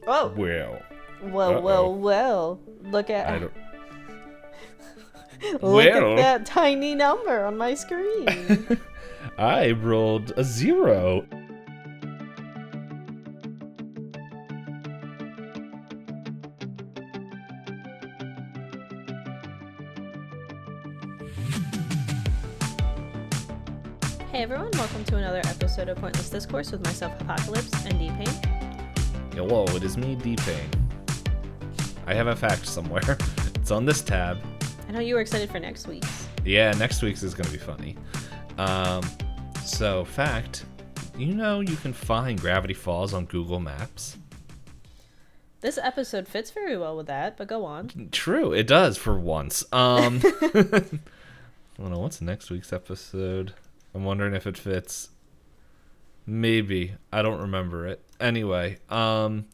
Oh. Well. Well. Look at I don't... look at Well. that tiny number on my screen. I rolled a 0. Hey everyone, welcome to another episode of Pointless Discourse with myself, Hoppocalypse, and Itisdpayne. Hello, it is me, Itisdpayne. I have a fact somewhere. It's on this tab. I know you were excited for next week's. Yeah, next week's is going to be funny. So, fact, you know you can find Gravity Falls on Google Maps? This episode fits very well with that, but go on. True, it does for once. I don't know, what's next week's episode? I'm wondering if it fits. Maybe. I don't remember it. Anyway, so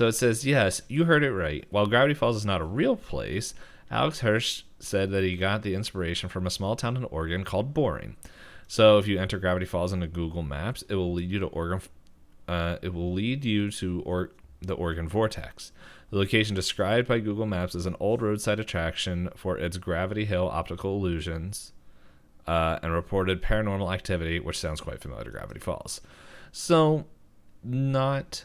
it says, yes, you heard it right. While Gravity Falls is not a real place, Alex Hirsch said that he got the inspiration from a small town in Oregon called Boring. So if you enter Gravity Falls into Google Maps, it will lead you to Oregon. The Oregon Vortex. The location described by Google Maps is an old roadside attraction for its Gravity Hill optical illusions and reported paranormal activity, which sounds quite familiar to Gravity Falls. So, not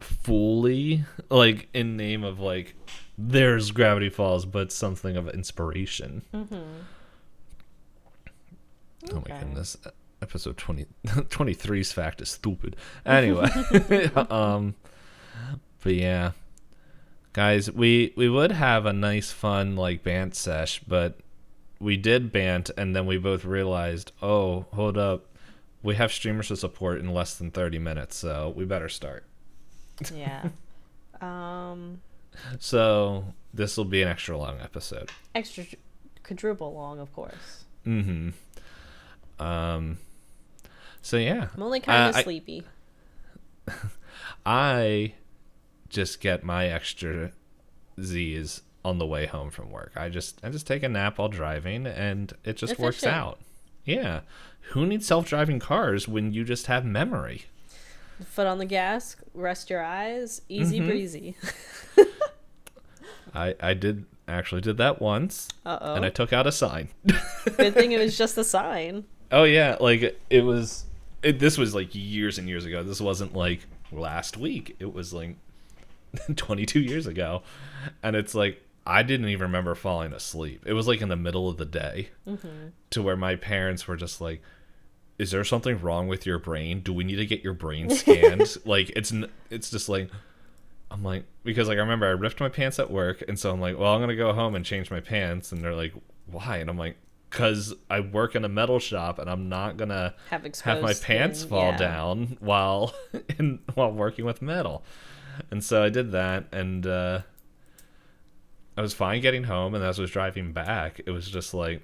fully like in name of like there's Gravity Falls, but something of inspiration. Mm-hmm. Oh my goodness. Episode 23's fact is stupid. Anyway. But yeah. Guys, we would have a nice fun like bant sesh, but we did bant and then we both realized, oh, hold up. We have streamers to support in less than 30 minutes, so we better start. Yeah. So this will be an extra long episode. Extra quadruple long, of course. Mm-hmm. So yeah. I'm only kind of sleepy. I just get my extra Z's on the way home from work. I just take a nap while driving, and it just works out. Yeah. Who needs self-driving cars when you just have memory? Foot on the gas, rest your eyes, easy breezy. I did that once. Uh-oh. And I took out a sign. Good thing it was just a sign. Oh yeah, like this was like years and years ago. This wasn't like last week. It was like 22 years ago. And it's like I didn't even remember falling asleep. It was like in the middle of the day to where my parents were just like, is there something wrong with your brain? Do we need to get your brain scanned? Like it's just like, I'm like, because like I remember I ripped my pants at work, and so I'm like, well, I'm gonna go home and change my pants, and they're like, why? And I'm like, because I work in a metal shop and I'm not gonna have my pants fall down while working with metal. And so I did that, and I was fine getting home, and as I was driving back, it was just like,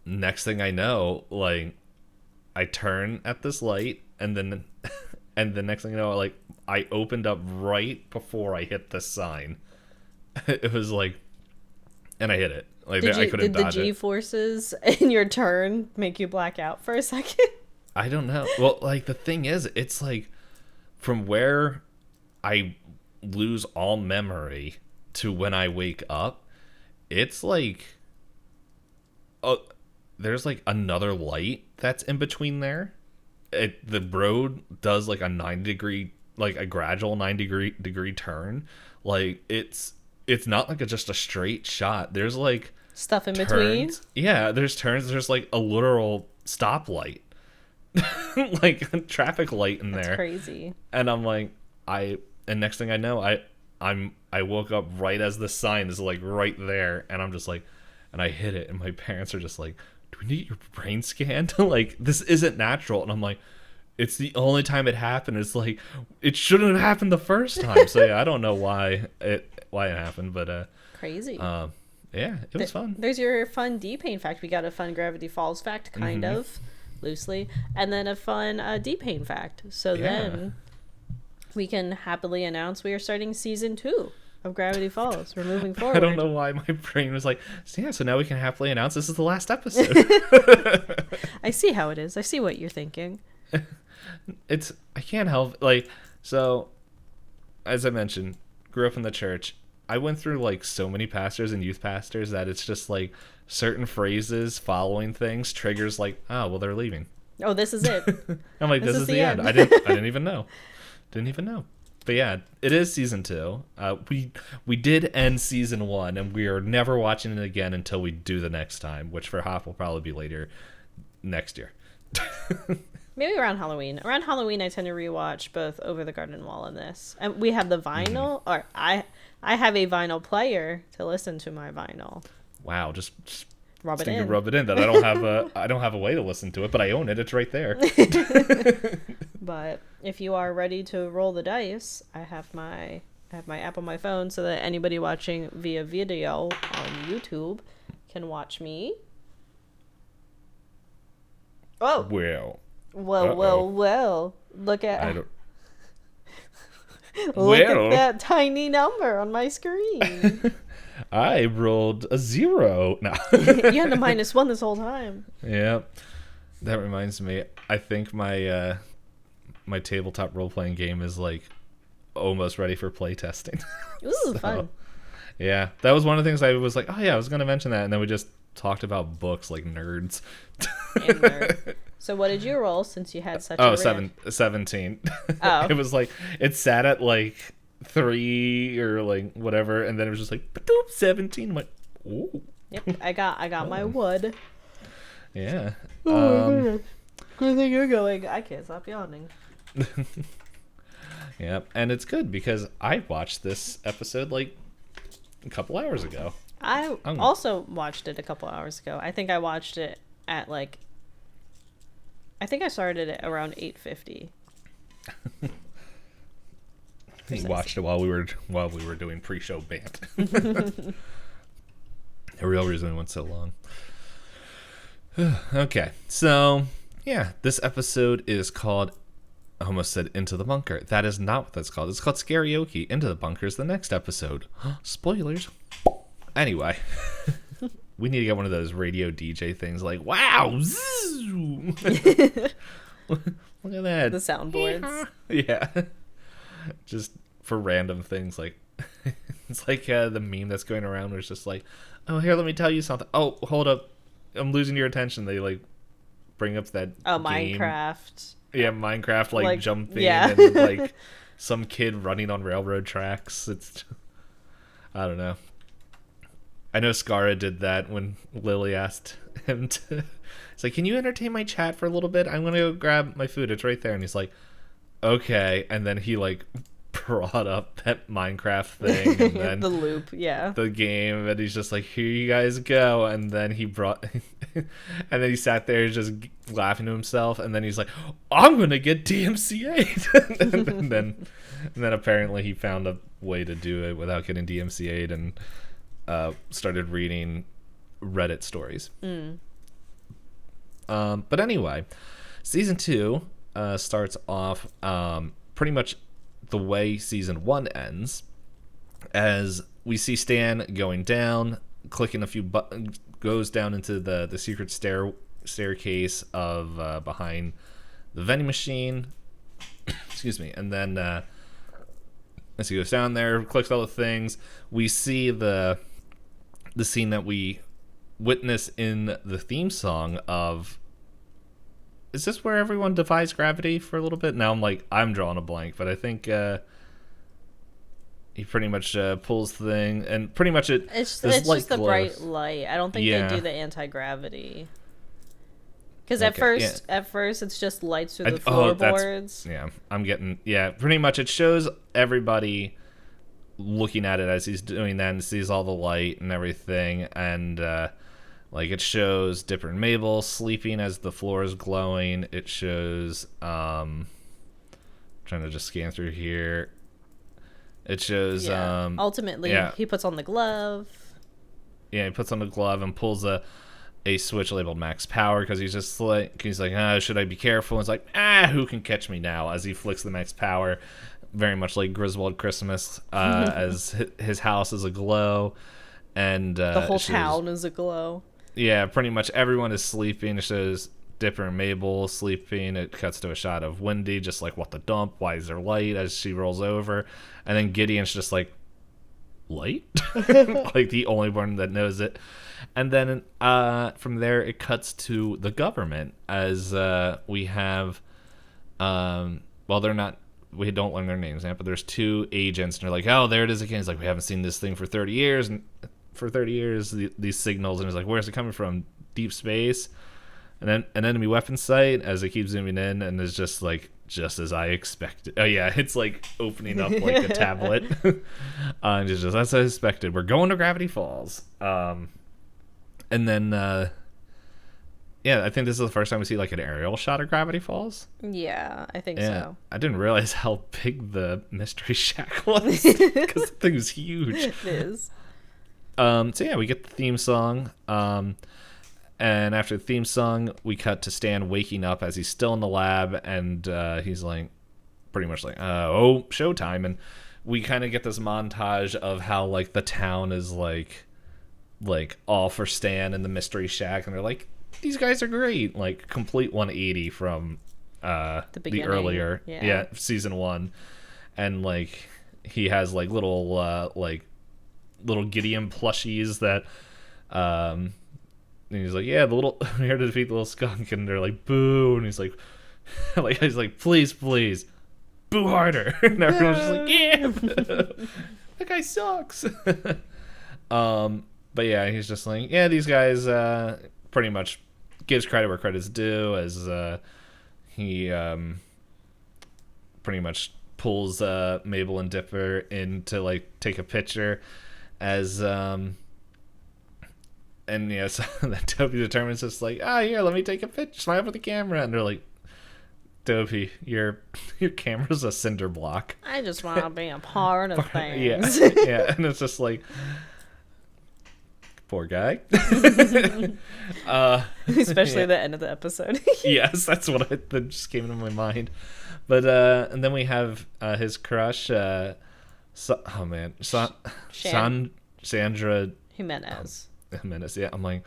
next thing I know, like I turn at this light, and then the next thing you know, like I opened up right before I hit the sign. It was like, and I hit it. Like I couldn't dodge it. Did the G-forces in your turn make you black out for a second? I don't know. Well, like the thing is, it's like from where I lose all memory to when I wake up, it's like, there's like another light that's in between there. The road does like a 90-degree, like a gradual 90-degree turn. Like it's not like just a straight shot. There's like stuff in turns. between. Yeah, there's turns. There's like a literal stoplight, like a traffic light in there. That's crazy. And I'm like, and next thing I know, I woke up right as the sign is like right there, and I'm just like, and I hit it, and my parents are just like, do we need your brain scanned? Like, this isn't natural. And I'm like, it's the only time it happened. It's like, it shouldn't have happened the first time. So yeah, I don't know why it happened, but crazy. Yeah, it was fun. There's your fun D-Payne fact. We got a fun Gravity Falls fact, kind of loosely, and then a fun D-Payne fact. So then we can happily announce we are starting season 2 of Gravity Falls. We're moving forward. I don't know why my brain was like, so now we can happily announce this is the last episode. I see how it is. I see what you're thinking. I can't help, like, so as I mentioned, grew up in the church. I went through like so many pastors and youth pastors that it's just like certain phrases following things triggers like, oh, well, they're leaving. Oh, this is it. I'm like, this is the end. I didn't even know. But yeah, it is season 2. We did end season 1, and we are never watching it again until we do the next time, which for Hop will probably be later next year. Maybe around Halloween. Around Halloween, I tend to rewatch both Over the Garden Wall and this. And we have the vinyl, or I have a vinyl player to listen to my vinyl. Wow, just rub it in. That I don't have a way to listen to it, but I own it. It's right there. But if you are ready to roll the dice, I have my app on my phone so that anybody watching via video on YouTube can watch me. Oh. Well. Look at that tiny number on my screen. I rolled a 0. No. You had a -1 this whole time. Yeah. That reminds me. I think my my tabletop role-playing game is like almost ready for play testing. Ooh, fun. Yeah. That was one of the things I was like, oh yeah, I was going to mention that. And then we just talked about books like nerds. Nerd. So what did you roll since you had such a 17. Oh. It was like, it sat at like 3 or like whatever, and then it was just like 17. I'm like, ooh. Yep, I got my wood. Yeah. Good thing you're going. I can't stop yawning. Yeah, and it's good because I watched this episode like a couple hours ago. I also watched it a couple hours ago. I think I watched it at like, I think I started it around 8:50. He watched it while we were doing pre-show bant. The real reason it went so long. Okay, so yeah, this episode is called, I almost said Into the Bunker. That is not what that's called. It's called Scary-oke. Into the Bunker is the next episode. Spoilers. Anyway, we need to get one of those radio DJ things like, wow, look at that. The soundboards. Yeah. Just for random things like, it's like the meme that's going around where it's just like, oh, here, let me tell you something. Oh, hold up. I'm losing your attention. They like bring up that game. Minecraft. Yeah, Minecraft like jumping yeah. and like some kid running on railroad tracks. It's, I don't know. I know Scara did that when Lily asked him to. It's like, can you entertain my chat for a little bit? I'm gonna go grab my food. It's right there. And he's like, okay. And then he like brought up that Minecraft thing and then the loop, yeah, the game, and he's just like, here you guys go. And then he brought and then he sat there just laughing to himself, and then he's like, I'm gonna get DMCA'd. and then apparently he found a way to do it without getting DMCA'd, and started reading Reddit stories. But anyway, season 2 starts off pretty much the way season 1 ends, as we see Stan going down, clicking a few buttons, goes down into the secret staircase of behind the vending machine. Excuse me. And then as he goes down there, clicks all the things, we see the scene that we witness in the theme song of, is this where everyone defies gravity for a little bit? Now I'm drawing a blank, but I think he pretty much pulls the thing, and pretty much it's just the bright light. I don't think they do the anti-gravity. Because at first it's just lights through the floorboards. Pretty much it shows everybody looking at it as he's doing that and sees all the light and everything, and like it shows Dipper and Mabel sleeping as the floor is glowing. It shows trying to just scan through here. It shows ultimately he puts on the glove. Yeah, he puts on the glove and pulls a switch labeled max power, because he's just like, should I be careful? And it's like, who can catch me now? As he flicks the max power, very much like Griswold Christmas, as his house is aglow, and the whole town is aglow. Yeah, pretty much everyone is sleeping. It shows Dipper and Mabel sleeping. It cuts to a shot of Wendy just like, what the dump? Why is there light? As she rolls over. And then Gideon's just like, light? Like the only one that knows it. And then from there it cuts to the government as we have they're not, we don't learn their names yet, but there's two agents and they're like, oh, there it is again. It's like, we haven't seen this thing for 30 years, and for 30 years these signals, and it's like, where's it coming from? Deep space. And then an enemy weapon sight as it keeps zooming in, and it's just like, just as I expected. Oh yeah, it's like opening up like a tablet. And it's just as I expected. We're going to Gravity Falls. And then I think this is the first time we see like an aerial shot of Gravity Falls. Yeah, I think so. I didn't realize how big the Mystery Shack was because the thing was huge. It is. So yeah, we get the theme song. And after the theme song, we cut to Stan waking up as he's still in the lab, and he's like, pretty much like, oh, showtime. And we kind of get this montage of how like the town is like all for Stan and the Mystery Shack, and they're like, these guys are great. Like complete 180 from the earlier season 1, and like he has like little Gideon plushies that and he's like, yeah, the little, I'm here to defeat the little skunk, and they're like, boo, and he's like please boo harder. And everyone's just like, yeah, that guy sucks. But yeah, he's just like, yeah, these guys pretty much gives credit where credit's due, as he pretty much pulls Mabel and Dipper in to like take a picture, as and yeah, so that Dopey determines just like, here, let me take a picture, smile for the camera, and they're like, Dopey, your camera's a cinder block. I just want to be a part of things. Yeah, and it's just like, poor guy. Especially the end of the episode. Yes, that's what that just came into my mind. But and then we have his crush, Sandra Jimenez. Yeah, I'm like,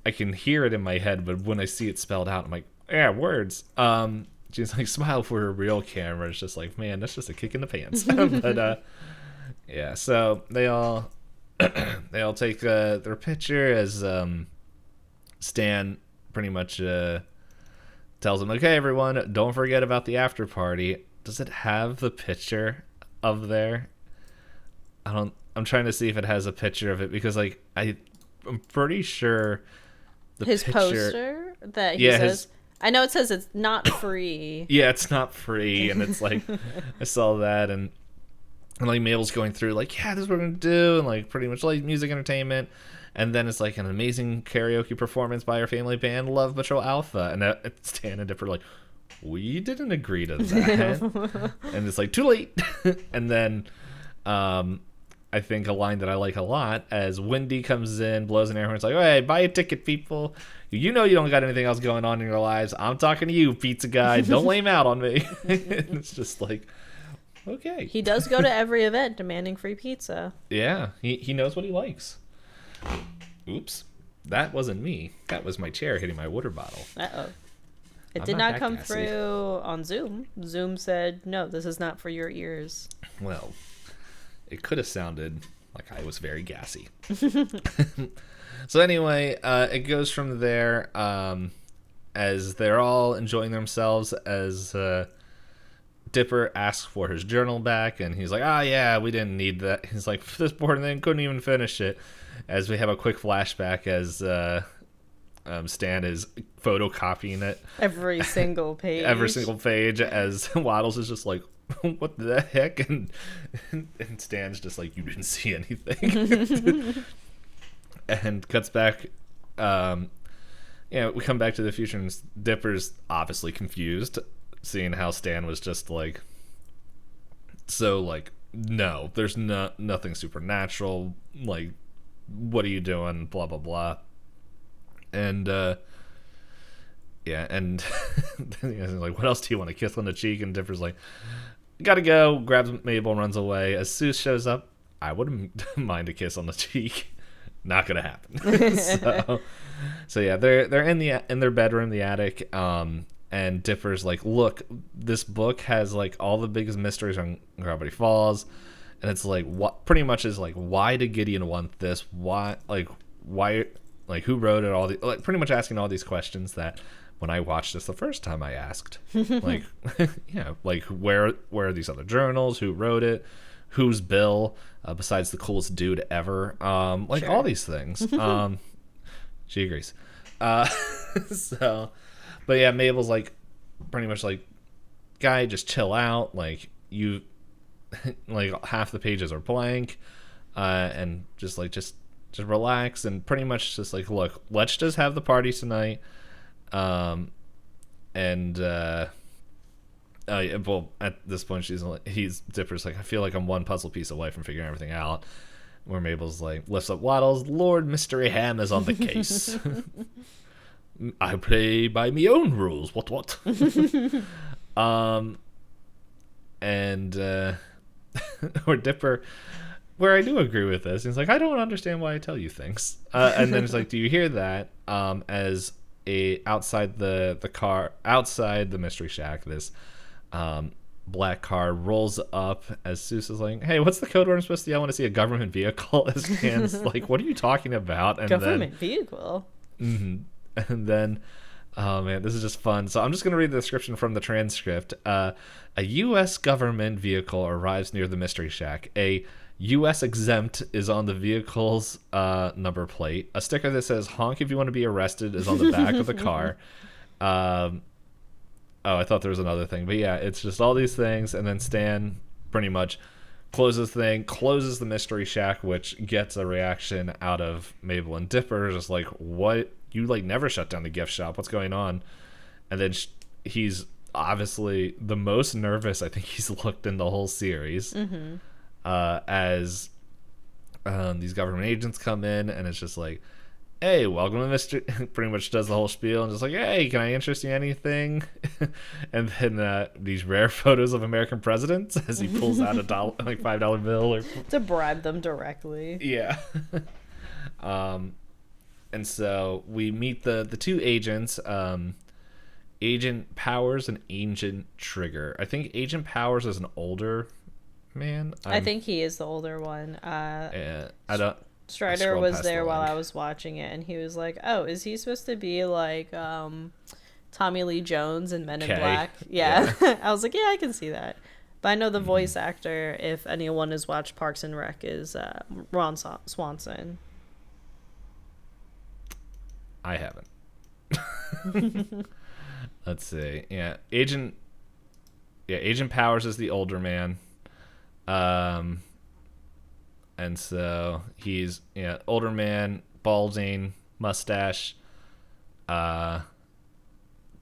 I can hear it in my head, but when I see it spelled out, I'm like, yeah, words. She's like, smile for a real camera. It's just like, man, that's just a kick in the pants. But yeah, so they all take their picture as Stan pretty much tells them, okay, everyone, don't forget about the after party. Does it have the picture of there? I'm trying to see if it has a picture of it, because like I'm pretty sure his poster that he says. I know it says it's not free. Yeah, it's not free, and it's like I saw that, and like Mabel's going through like, yeah, this is what we're gonna do, and like pretty much like music entertainment, and then it's like an amazing karaoke performance by our family band Love Patrol Alpha, and Stan and Dipper are like, we didn't agree to that. And it's like, too late. And then I think a line that I like a lot, as Wendy comes in, blows an air horn, it's like, hey, buy a ticket, people. You know you don't got anything else going on in your lives. I'm talking to you, pizza guy. Don't lay him out on me. It's just like, okay. He does go to every event demanding free pizza. Yeah, he knows what he likes. Oops. That wasn't me. That was my chair hitting my water bottle. Uh-oh. It did not come through on Zoom. Zoom said, no, this is not for your ears. Well, it could have sounded like I was very gassy. So anyway, it goes from there as they're all enjoying themselves, as Dipper asks for his journal back, and he's like, yeah, we didn't need that. He's like, this board thing couldn't even finish it. As we have a quick flashback as Stan is photocopying it. Every single page. As Waddles is just like, what the heck? And Stan's just like, you didn't see anything. And cuts back. We come back to the future, and Dipper's obviously confused, seeing how Stan was just like, so like, no, there's nothing supernatural. Like, what are you doing? Blah, blah, blah. And and he's like, what else do you want? A kiss on the cheek? And Dipper's like, gotta go. Grabs Mabel, runs away. As Seuss shows up, I wouldn't mind a kiss on the cheek. not gonna happen. So yeah, they're in their bedroom, the attic, and Dipper's like, look, this book has like all the biggest mysteries on Gravity Falls, and it's like, what pretty much is like, why did Gideon want this? Why, like who wrote it? All the like, pretty much asking all these questions that when I watched this the first time I asked, like, yeah, like where are these other journals? Who wrote it? Who's Bill? Besides the coolest dude ever? Like sure. All these things. She agrees. So, but yeah, Mabel's like, pretty much like, guy, just chill out. Like you, like half the pages are blank, and just relax, and pretty much just like, look, let's just have the party tonight. Well, at this point, Dipper's like, I feel like I'm one puzzle piece away from figuring everything out. Where Mabel's like, lifts up Waddles, Lord Mystery Ham is on the case. I play by me own rules. What? And or Dipper, where I do agree with this, he's like, I don't understand why I tell you things. And then it's like, do you hear that? As outside the mystery shack, this black car rolls up as Seuss is like, hey, what's the code word I'm supposed to yell when I see a government vehicle? As Dan's like, what are you talking about? And government vehicle? Mm-hmm. And then, oh man, this is just fun. So I'm just going to read the description from the transcript. A U.S. government vehicle arrives near the mystery shack. A U.S. exempt is on the vehicle's number plate. A sticker that says honk if you want to be arrested is on the back of the car. I thought there was another thing. But yeah, it's just all these things. And then Stan pretty much closes the mystery shack, which gets a reaction out of Mabel and Dipper. Just like, what? You like never shut down the gift shop. What's going on? And then he's obviously the most nervous I think he's looked in the whole series. Mm-hmm. As these government agents come in, and it's just like, hey, welcome to Mr. pretty much does the whole spiel and just like, hey, can I interest you in anything? And then these rare photos of American presidents as he pulls out $1, like $5 bill, or to bribe them directly. Yeah. And so we meet the two agents, Agent Powers and Agent Trigger. I think Agent Powers is an older man. I think he is the older one. I don't. Strider was there while I was watching it, and he was like, "Oh, is he supposed to be like Tommy Lee Jones in Men in Black?" Yeah. I was like, "Yeah, I can see that." But I know the voice actor, if anyone has watched Parks and Rec, is Ron Swanson. I haven't. Let's see. Yeah, Agent Powers is the older man. And so he's older man, balding, mustache, doesn't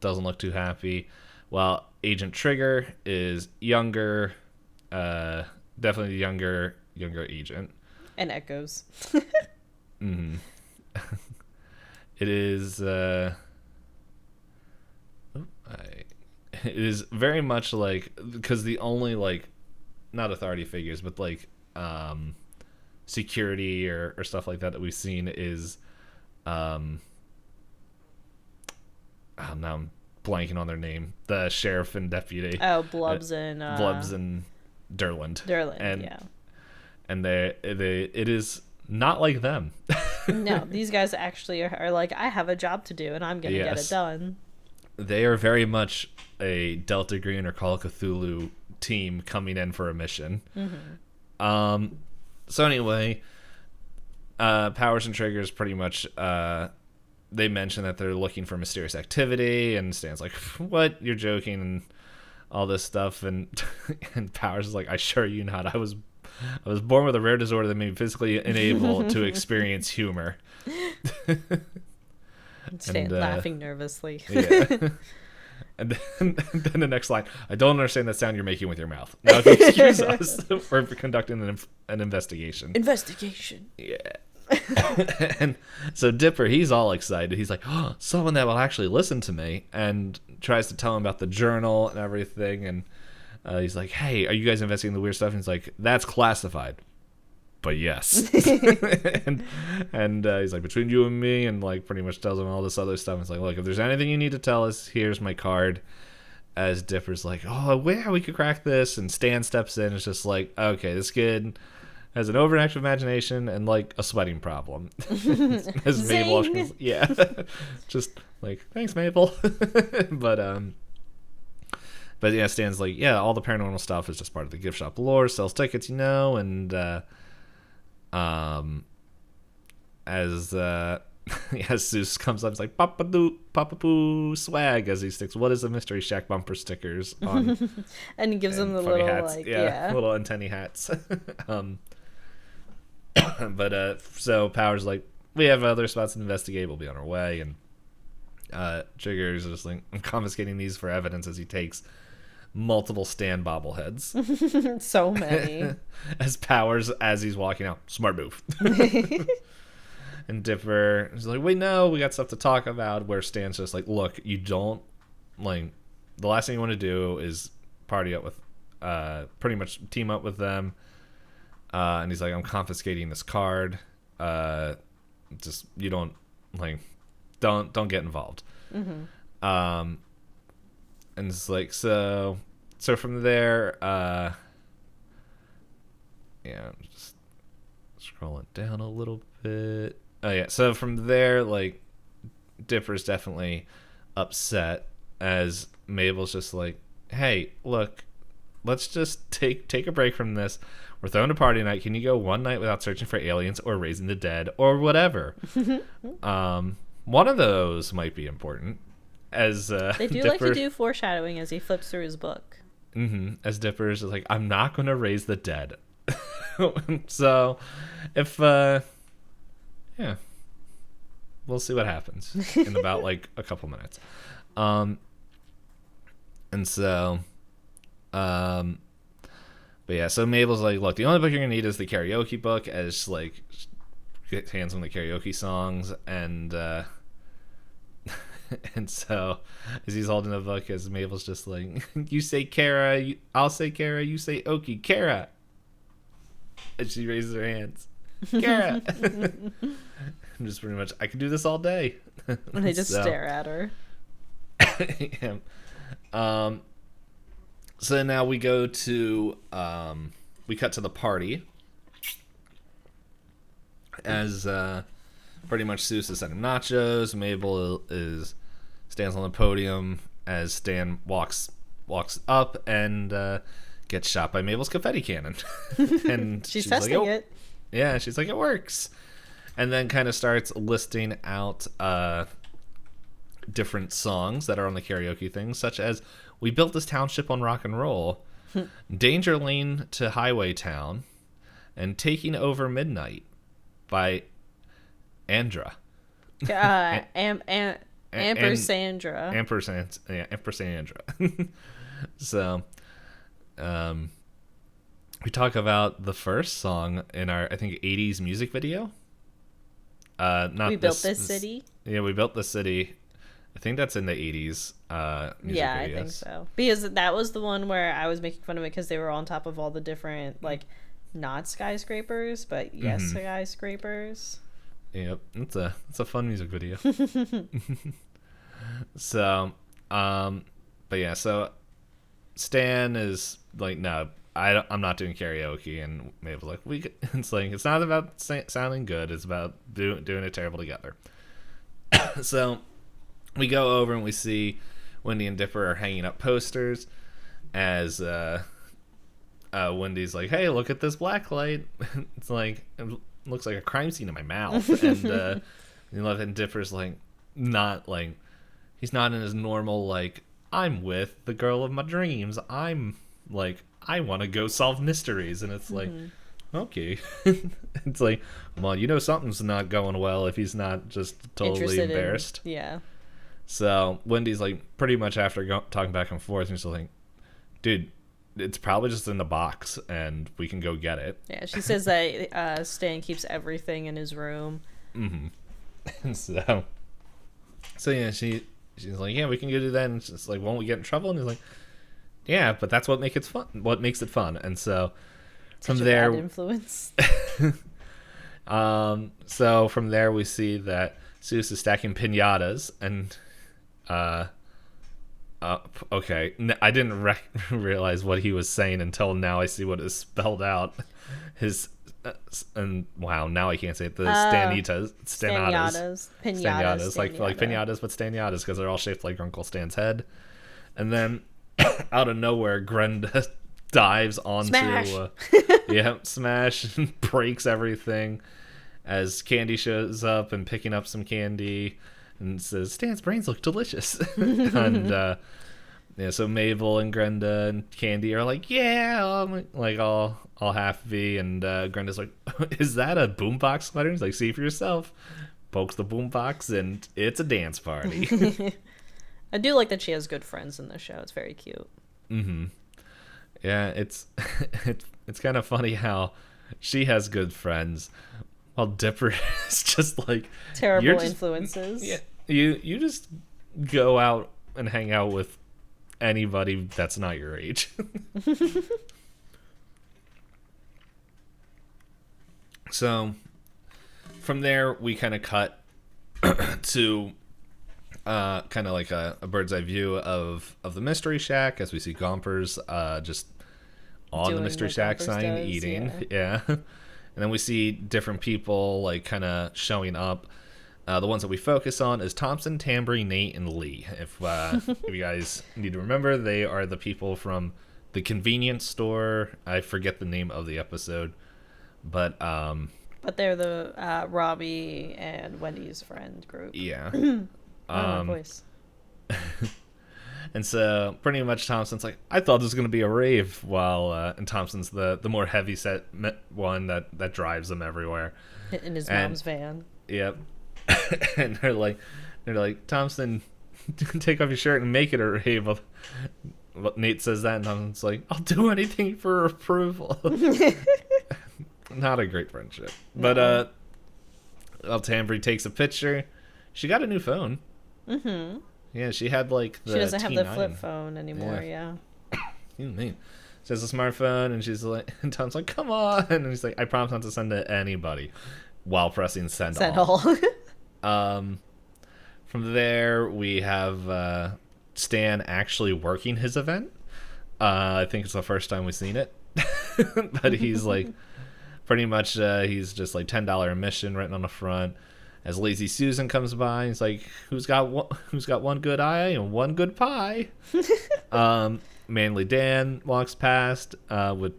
look too happy. While Agent Trigger is younger, definitely younger agent. And echoes. Mm-hmm. It is it is very much like, because the only like, not authority figures, but like security or stuff like that we've seen is now I'm blanking on their name, the sheriff and deputy. Blubbs and Derland, yeah. And it is not like them. No, these guys actually are like, I have a job to do and I'm gonna get it done. They are very much a Delta Green or Call of Cthulhu team coming in for a mission. Mm-hmm. So anyway, Powers and Triggers pretty much, they mention that they're looking for mysterious activity, and Stan's like, what? You're joking, and all this stuff, and and Powers is like, I assure you not. I was born with a rare disorder that made me physically unable to experience humor. Stan laughing nervously. Yeah. And then the next line, I don't understand that sound you're making with your mouth. Now, if you excuse us for conducting an investigation. Investigation. Yeah. And so Dipper, he's all excited. He's like, oh, someone that will actually listen to me, and tries to tell him about the journal and everything. And he's like, hey, are you guys investigating the weird stuff? And he's like, that's classified. but yes. and he's like, between you and me, and like pretty much tells him all this other stuff. It's like, look, if there's anything you need to tell us, here's my card. As Dipper's like, oh, yeah, we could crack this. And Stan steps in. It's just like, okay, this kid has an overactive imagination and like a sweating problem. As Mabel, yeah, just like, thanks, Mabel. But yeah, Stan's like, yeah, all the paranormal stuff is just part of the gift shop lore. Sells tickets, and as Zeus comes up, he's like, Papa Poo swag, as he sticks what is the Mystery Shack bumper stickers on. And he gives them the little hats. Like, yeah, little antennae hats. But so Power's like, we have other spots to investigate, we'll be on our way. And Trigger's just like, I'm confiscating these for evidence, as he takes multiple Stan bobbleheads. So many. as he's walking out. Smart move. And Dipper is like, wait, no, we got stuff to talk about. Where Stan's just like, look, you don't, like, the last thing you want to do is party up with, pretty much team up with them. And he's like, I'm confiscating this card. Just, you don't, like, don't get involved. Mm-hmm. And it's like, so from there, yeah, I'm just scrolling down a little bit. Oh yeah, so from there, like, Dipper's definitely upset, as Mabel's just like, hey, look, let's just take a break from this. We're throwing a party night. Can you go one night without searching for aliens or raising the dead or whatever? One of those might be important. As they do Dipper, like to do foreshadowing as he flips through his book. Mm-hmm, as Dipper's is like, I'm not going to raise the dead. So, if yeah, we'll see what happens in about like a couple minutes. And so, but yeah, so Mabel's like, look, the only book you're gonna need is the karaoke book, as like hands on the karaoke songs, and and so as he's holding the book, as Mabel's just like, you say Kara, I'll say Kara, you say Okie, Kara, and she raises her hands, Kara. I'm just pretty much, I can do this all day. And they just stare at her. Yeah. So now we go to we cut to the party, as pretty much Zeus is setting nachos. Mabel stands on the podium as Stan walks up and gets shot by Mabel's confetti cannon. And she's testing like, it. Yeah, she's like, it works. And then kind of starts listing out different songs that are on the karaoke thing, such as We Built This Township on Rock and Roll, Danger Lane to Highway Town, and Taking Over Midnight by Andra. Ampersandra. Ampersandra. So, we talk about the first song in our, I think, 80s music video. Not We Built This City? Yeah, We Built This City. I think that's in the 80s music yeah, videos. I think so. Because that was the one where I was making fun of it because they were on top of all the different, like, not skyscrapers, but yes, skyscrapers. Yep, it's a fun music video. So, but yeah, so Stan is like, no, I'm not doing karaoke, and Mabel's like, it's like, it's not about sounding good, it's about doing it terrible together. So we go over and we see Wendy and Dipper are hanging up posters, as Wendy's like, hey, look at this black light. It's like, it looks like a crime scene in my mouth. And Dipper's like, not like, he's not in his normal, like, I'm with the girl of my dreams, I'm like, I want to go solve mysteries. And it's like, okay. It's like, well, something's not going well if he's not just totally embarrassed. Yeah. So Wendy's like, pretty much after talking back and forth, and she's like, dude, it's probably just in the box and we can go get it. Yeah, she says that Stan keeps everything in his room. Mm-hmm. And so yeah, she's like, yeah, we can go do that. And it's just like, won't we get in trouble? And he's like, yeah, but that's what makes it fun. And so from Such a there, bad influence. So from there we see that Zeus is stacking pinatas, and okay, I didn't realize what he was saying until now. I see what is spelled out. His and wow, now I can't say it. The stanatas, pinatas, like pinatas, but stanatas because they're all shaped like Uncle Stan's head. And then out of nowhere, Grenda dives onto smash and breaks everything as Candy shows up and picking up some candy and says Stan's brains look delicious. And so Mabel and Grenda and Candy are like, like all happy, and Grenda's like, is that a boombox sweater? He's like, see for yourself. Pokes the boombox and it's a dance party. I do like that she has good friends in the show. It's very cute. Mm-hmm. Yeah, it's kind of funny how she has good friends while Dipper is just like terrible influences. Yeah, you just go out and hang out with anybody that's not your age. So from there we kind of cut to kind of like a bird's eye view of the Mystery Shack as we see Gompers just on Doing the Mystery Shack sign eating. Yeah. And then we see different people like kind of showing up. The ones that we focus on is Thompson, Tambry, Nate, and Lee. If you guys need to remember, they are the people from the convenience store. I forget the name of the episode, but they're the Robbie and Wendy's friend group. Yeah. Voice. And so pretty much Thompson's like, I thought this was going to be a rave, while and Thompson's the more heavy set one that drives them everywhere. In his mom's van. Yep. And they're like, Thompson, take off your shirt and make it a rave. Nate says that, and Thompson's like, I'll do anything for approval. Not a great friendship. No. But Tambry takes a picture. She got a new phone. Mm-hmm. Yeah, she had like the She doesn't have T9. the flip phone anymore, yeah. You mean? She has a smartphone, and she's like, and Tom's like, come on. And he's like, I promise not to send to anybody, while pressing send all. From there, we have Stan actually working his event. I think it's the first time we've seen it. But he's like, pretty much, he's just like $10 admission written on the front. As Lazy Susan comes by, he's like, who's got one good eye and one good pie? Manly Dan walks past holding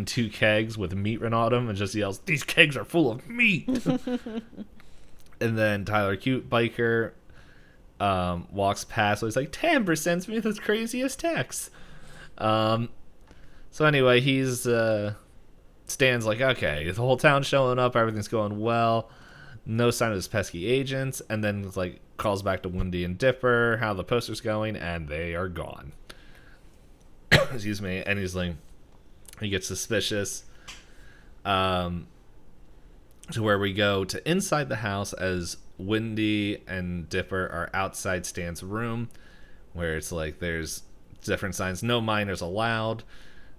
2 kegs with meat written on them and just yells, these kegs are full of meat. And then Tyler Cute Biker walks past, so he's like, Tamber sends me the craziest texts. So anyway, he's Stan's like, okay, the whole town's showing up, everything's going well, no sign of his pesky agents, and then it's like calls back to Wendy and Dipper, how the poster's going, and they are gone. Excuse me. And he's like, he gets suspicious. To where we go to inside the house as Wendy and Dipper are outside Stan's room, where it's like there's different signs, no minors allowed.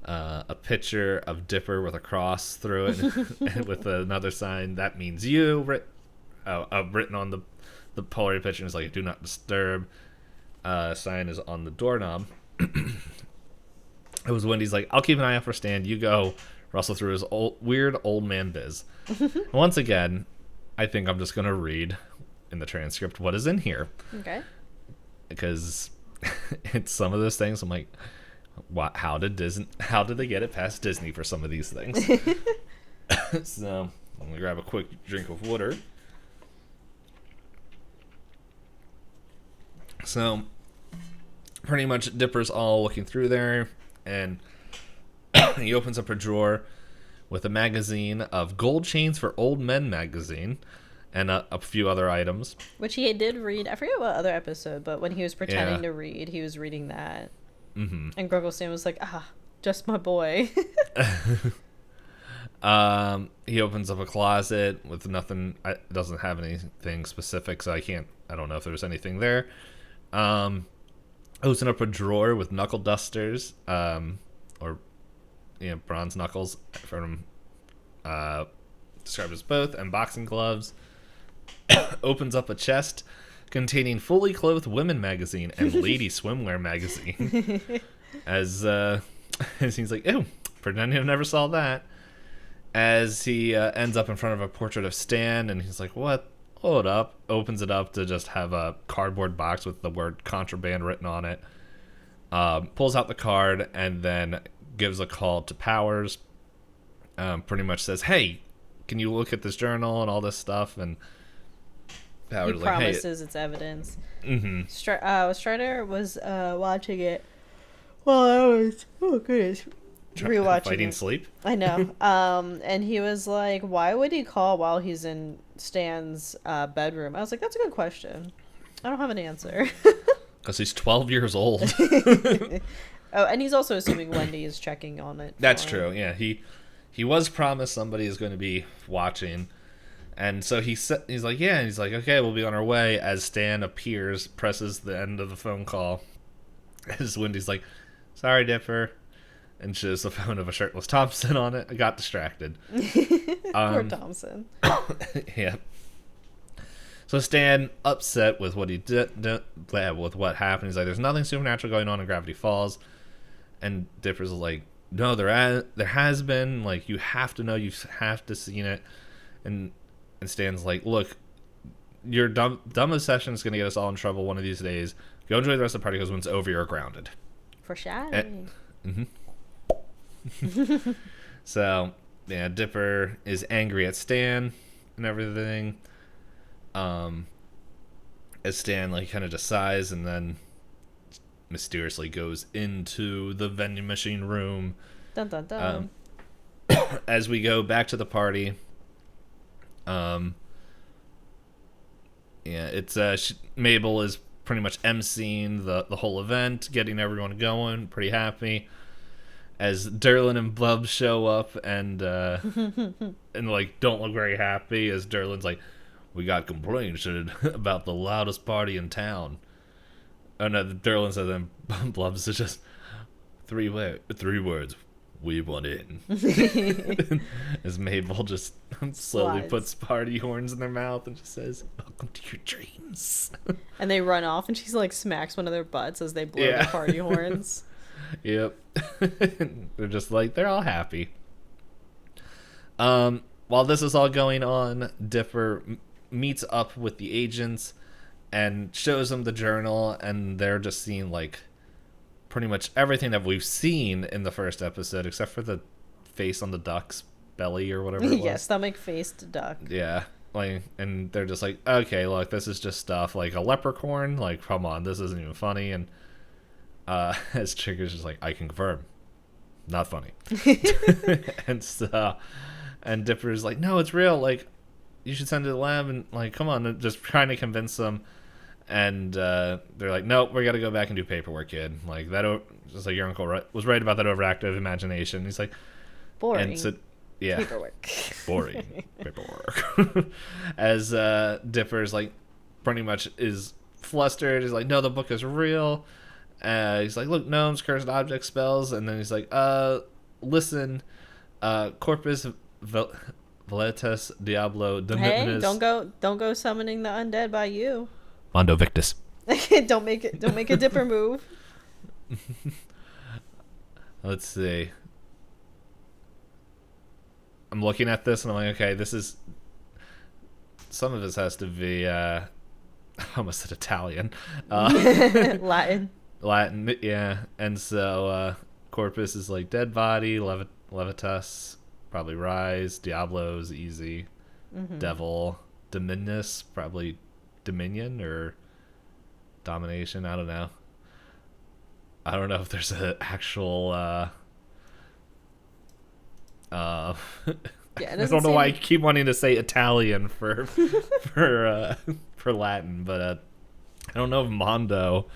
A picture of Dipper with a cross through it, and with another sign that means you written on the Polaroid picture is like, do not disturb. Sign is on the doorknob. It was Wendy's like, I'll keep an eye out for Stan, you go rustle through his weird old man biz. Once again, I think I'm just gonna read in the transcript what is in here, okay, because it's some of those things I'm like, what? How did they get it past Disney for some of these things? So I'm gonna grab a quick drink of water. So pretty much Dipper's all looking through there, and he opens up a drawer with a magazine of Gold Chains for Old Men magazine and a few other items, which he did read. I forget what other episode, but when he was pretending to read, he was reading that. Mm-hmm. And Gruggle Stan was like, just my boy. He opens up a closet with nothing. It doesn't have anything specific, so I don't know if there was anything there. Open up a drawer with knuckle dusters, or bronze knuckles from described as both, and boxing gloves. Opens up a chest containing fully clothed women magazine and lady swimwear magazine. As he's like, ew, pretending I never saw that. As he ends up in front of a portrait of Stan, and he's like, what? Hold up. Opens it up to just have a cardboard box with the word contraband written on it. Pulls out the card and then gives a call to Powers. Pretty much says, hey, can you look at this journal and all this stuff? And Powers he promises it's evidence. Mm-hmm. Strider was watching it while I was, rewatching fighting it. sleep. I know. And he was like, why would he call while he's in Stan's bedroom? I was like, that's a good question. I don't have an answer. Because he's 12 years old. Oh, and he's also assuming Wendy is checking on it. That's true. Yeah, he was promised somebody is going to be watching. And so he's like, yeah, and he's like, okay, we'll be on our way. As Stan appears, presses the end of the phone call. As Wendy's like, sorry, Dipper. And shows the phone of a shirtless Thompson on it. I got distracted. Poor Thompson. Yeah. So Stan, upset with what he did, with what happened, he's like, there's nothing supernatural going on in Gravity Falls. And Dipper's like, no, there has been. Like, you have to know, you have to seen it. And Stan's like, look, your dumb obsession is going to get us all in trouble one of these days. Go enjoy the rest of the party because when it's over, you're grounded. Foreshadowing. So, yeah, Dipper is angry at Stan and everything. As Stan, like, kind of decides and then mysteriously goes into the vending machine room. Dun, dun, dun. As we go back to the party, it's Mabel is pretty much emceeing the whole event, getting everyone going, pretty happy. As Derlin and Blub show up and like don't look very happy, as Derlin's like, we got complaints about the loudest party in town. Oh no, Derlin says, then Blub's just three words. We want in. As Mabel just slowly puts party horns in their mouth and just says, welcome to your dreams. And they run off and she's like smacks one of their butts as they blow the party horns. Yep. They're just like, they're all happy. While this is all going on, Dipper meets up with the agents and shows them the journal, and they're just seeing like pretty much everything that we've seen in the first episode, except for the face on the duck's belly or whatever it was. Yeah, stomach-faced duck. Yeah. Like, and they're just like, okay, look, this is just stuff like a leprechaun. Like, come on, this isn't even funny. And as Trigger's just like, I can confirm, not funny. And Dipper's like, no, it's real. Like, you should send it to the lab and like, come on, just trying to convince them. And they're like, nope, we got to go back and do paperwork, kid. Like that, just like your uncle was right about that overactive imagination. He's like, boring. And so, yeah, paperwork. Boring paperwork. As Dipper's like, pretty much is flustered. He's like, no, the book is real. He's like, look, gnomes, cursed object spells. And then he's like, listen, corpus veletas diablo dominus. Hey, don't go summoning the undead by you. Mondo Victus. Don't make a Dipper move. Let's see. I'm looking at this and I'm like, okay, this is, some of this has to be I almost said Italian. Latin, yeah. And so corpus is like dead body, levitas probably rise, diablo's easy, devil, dominus probably dominion or domination. I don't know if there's an actual yeah, I don't know why I keep wanting to say Italian for Latin, but I don't know if Mondo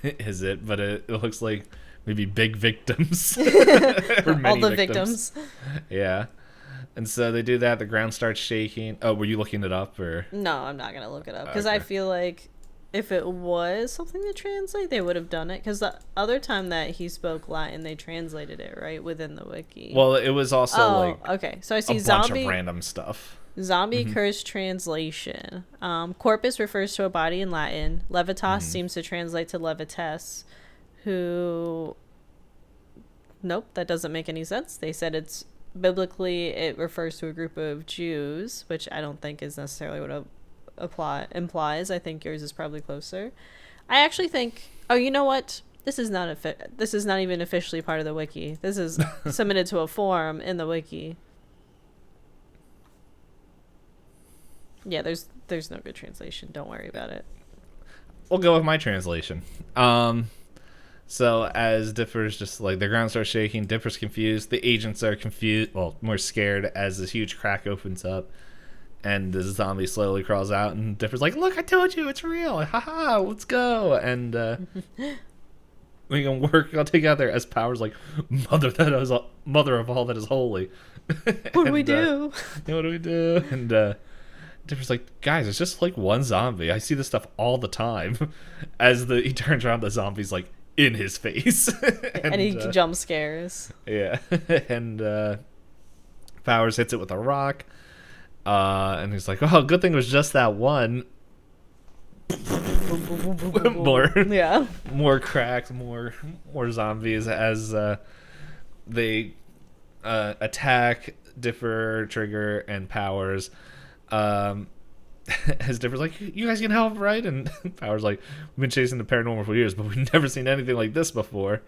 is it, but it looks like maybe big victims. Or many all the victims. Yeah. And so they do that. The ground starts shaking. Oh, were you looking it up or? No, I'm not gonna look it up because I feel like if it was something to translate, they would have done it. Because the other time that he spoke Latin, they translated it, right, within the wiki. Well, it was also okay. So I see a bunch of random stuff. Zombie curse translation. Corpus refers to a body in Latin. Levitas seems to translate to levites, who... Nope, that doesn't make any sense. They said it's... Biblically, it refers to a group of Jews, which I don't think is necessarily what implies. I think yours is probably closer. I actually think... Oh, you know what? This is not even officially part of the wiki. This is submitted to a forum in the wiki. Yeah, there's no good translation. Don't worry about it. We'll go with my translation. So as Dipper's just like, the ground starts shaking, Dipper's confused, the agents are confused, well, more scared, as this huge crack opens up, and the zombie slowly crawls out, and Dipper's like, look, I told you, it's real, haha, let's go, and we can work all together, as Power's like, mother of all that is holy. What do we do? What do we do? And Dipper's like, guys, it's just like one zombie. I see this stuff all the time. As he turns around, the zombie's like in his face. and he jump scares. Yeah. And Powers hits it with a rock. And he's like, oh, good thing it was just that one. More cracks, more zombies as they attack Dipper, Trigger, and Powers. As Dipper's like, you guys can help, right? And Power's like, we've been chasing the paranormal for years, but we've never seen anything like this before.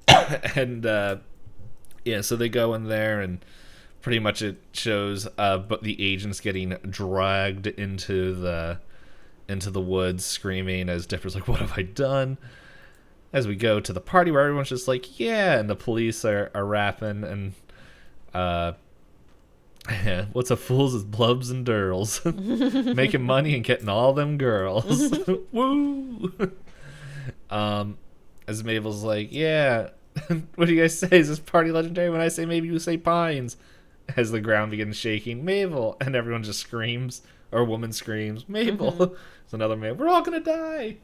And yeah, so they go in there, and pretty much it shows but the agents getting dragged into the woods, screaming, as Dipper's like, what have I done? As we go to the party where everyone's just like, yeah, and the police are rapping, and yeah, what's a fool's is blubs and dirls. Making money and getting all them girls. Woo! As Mabel's like, yeah, what do you guys say? Is this party legendary? When I say maybe you say pines. As the ground begins shaking, Mabel, and everyone just screams, or a woman screams, Mabel. It's another man. We're all gonna die.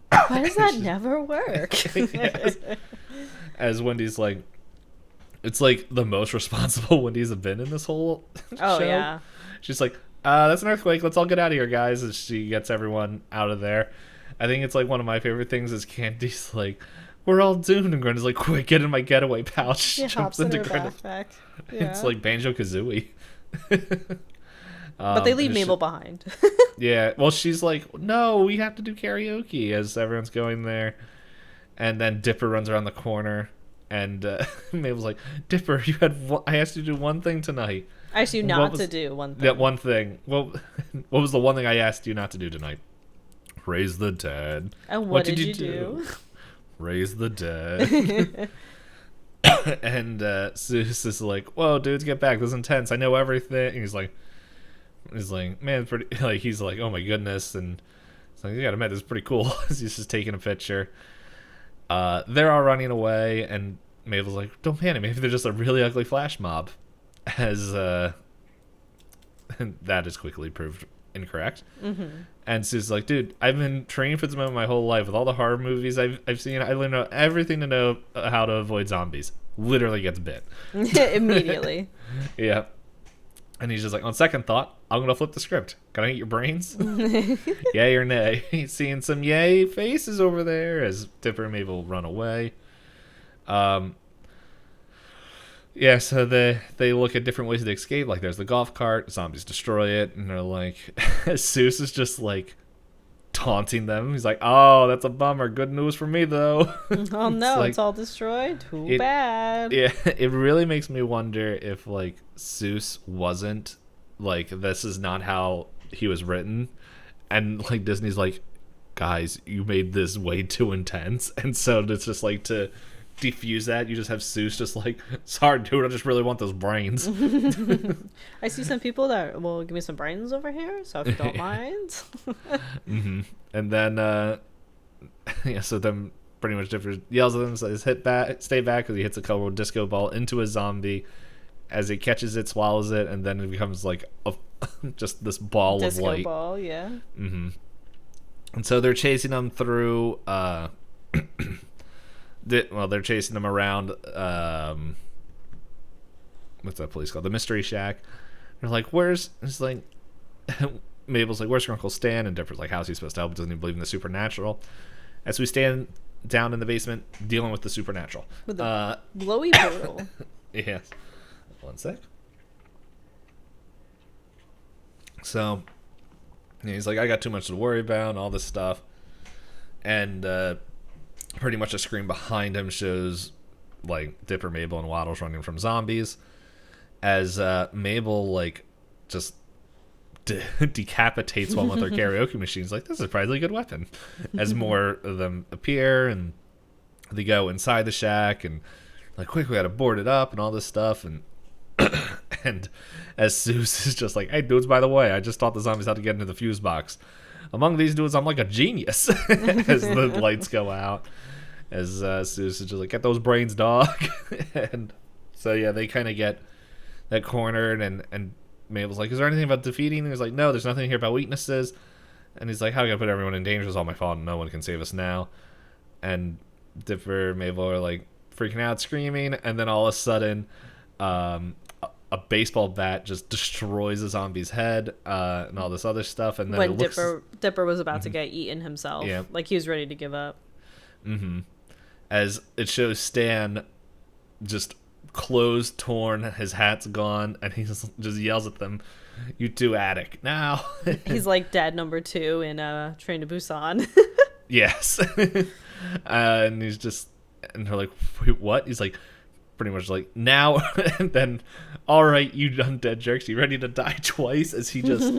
Why does that never work? Yes. As Wendy's like, it's like the most responsible Wendy's have been in this whole show. Yeah. She's like, that's an earthquake. Let's all get out of here, guys. As she gets everyone out of there. I think it's like one of my favorite things is Candy's like, we're all doomed. And Grenda's like, quick, get in my getaway pouch. She jumps into Grenda's backpack. Yeah. It's like Banjo-Kazooie. But they leave Mabel behind. Yeah. Well, she's like, no, we have to do karaoke as everyone's going there. And then Dipper runs around the corner. And Mabel's like, Dipper, I asked you to do one thing tonight. I asked you not to do one thing. That one thing. Well, what was the one thing I asked you not to do tonight? Raise the dead. And what did you do? Raise the dead. And Zeus is like, whoa, dudes, get back. This is intense. I know everything. And he's like, man, pretty. Like, he's like, oh my goodness. And it's like, you gotta admit, this is pretty cool. He's just taking a picture. They're all running away, and Mabel's like, don't panic, maybe they're just a really ugly flash mob. As that is quickly proved incorrect. And Sue's like, dude, I've been training for this moment my whole life. With all the horror movies I've seen, I learned everything to know how to avoid zombies. Literally gets bit. Immediately. Yeah. And he's just like, on second thought, I'm going to flip the script. Can I eat your brains? Yay or nay? He's seeing some yay faces over there as Dipper and Mabel run away. Yeah, so they look at different ways to escape. Like, there's the golf cart. Zombies destroy it. And they're like, Seuss is just like taunting them. He's like, oh, that's a bummer. Good news for me, though. Oh, no, it's all destroyed? Too bad. Yeah, it really makes me wonder if, like, Seuss wasn't, like, this is not how he was written. And, like, Disney's like, guys, you made this way too intense. And so it's just, like, to defuse that, you just have Seuss just like, sorry, dude, I just really want those brains. I see some people that will give me some brains over here, so if you don't mind. And then yeah, so then pretty much Dipper yells at them, says stay back, because he hits a colorful disco ball into a zombie. As it catches it, swallows it, and then it becomes like just this ball disco of light. Ball, yeah. And so they're chasing them through. They're chasing them around. What's that place called? The Mystery Shack. They're like, "Where's?" It's like, Mabel's like, "Where's your Uncle Stan?" And Dipper's like, "How's he supposed to help? Doesn't even believe in the supernatural." As we stand down in the basement dealing with the supernatural. With the glowy portal. Yeah. One sec. So, he's like, I got too much to worry about and all this stuff. And pretty much a screen behind him shows, like, Dipper, Mabel, and Waddles running from zombies. As Mabel, like, just decapitates one with her karaoke machine. He's like, this is probably a good weapon. As more of them appear, and they go inside the shack, and like, quick, we gotta board it up and all this stuff. And and as Zeus is just like, hey dudes, by the way, I just taught the zombies how to get into the fuse box. Among these dudes, I'm like a genius. As the lights go out, as Zeus is just like, get those brains, dog. And so yeah, they kind of get that cornered, and Mabel's like, is there anything about defeating? And he's like, no, there's nothing here about weaknesses. And he's like, how can I put everyone in danger? It's all my fault and no one can save us now. And Dipper, Mabel are like freaking out, screaming, and then all of a sudden a baseball bat just destroys a zombie's head, and all this other stuff. And then when Dipper was about to get eaten himself. Yeah. Like, he was ready to give up. As it shows Stan just clothes torn, his hat's gone, and he just yells at them, you two attic now. He's like dad number 2 in Train to Busan. Yes. And he's just, and they're like, wait, what? He's like, pretty much like, now. And then, all right, you undead jerks, you ready to die twice? As he just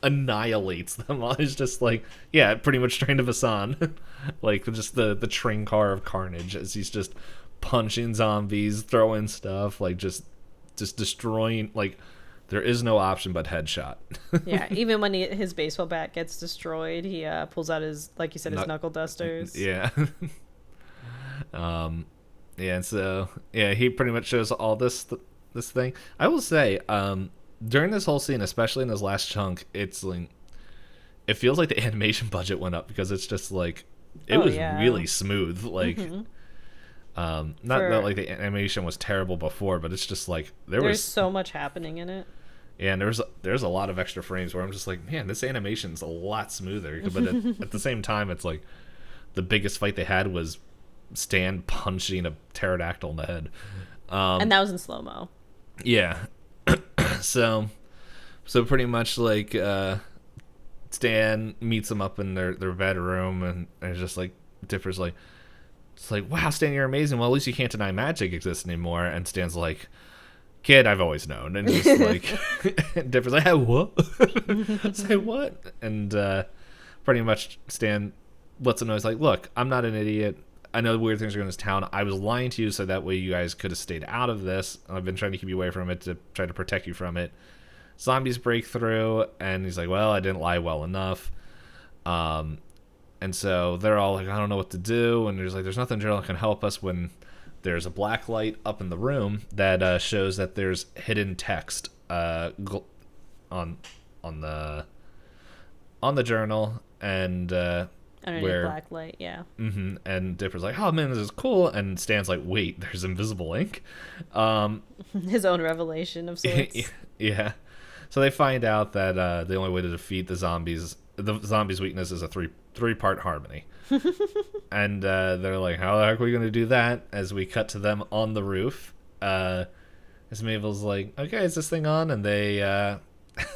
annihilates them. He's just like, yeah, pretty much Train to Busan. Like, just the train car of carnage, as he's just punching zombies, throwing stuff, like just destroying. Like, there is no option but headshot. Yeah, even when his baseball bat gets destroyed, he pulls out his, like you said, his knuckle dusters. Yeah. Yeah, and so yeah, he pretty much shows all this thing. I will say, during this whole scene, especially in this last chunk, it's like, it feels like the animation budget went up, because it's just like, it was really smooth. Like, not that like the animation was terrible before, but it's just like there's so much happening in it. Yeah, and there's a lot of extra frames where I'm just like, man, this animation's a lot smoother. But at the same time, it's like the biggest fight they had was Stan punching a pterodactyl in the head, and that was in slow-mo. Yeah. so pretty much like Stan meets them up in their bedroom, and it's just like, Dipper's like, it's like, wow, Stan, you're amazing. Well, at least you can't deny magic exists anymore. And Stan's like, kid, I've always known. And he's like, Dipper's like, hey, what? Say what? And pretty much Stan lets him know, he's like, look, I'm not an idiot. I know weird things are going on in this town. I was lying to you so that way you guys could have stayed out of this. I've been trying to keep you away from it to try to protect you from it. Zombies break through, and he's like, well, I didn't lie well enough. And so they're all like, I don't know what to do. And there's like, there's nothing general that can help us, when there's a black light up in the room that shows that there's hidden text on the journal, and underneath where black light, yeah. And Dipper's like, oh man, this is cool. And Stan's like, wait, there's invisible ink. His own revelation of sorts. Yeah. So they find out that the only way to defeat the zombies' weakness is a three-part harmony. And they're like, how the heck are we going to do that? As we cut to them on the roof, as Mabel's like, okay, is this thing on? And they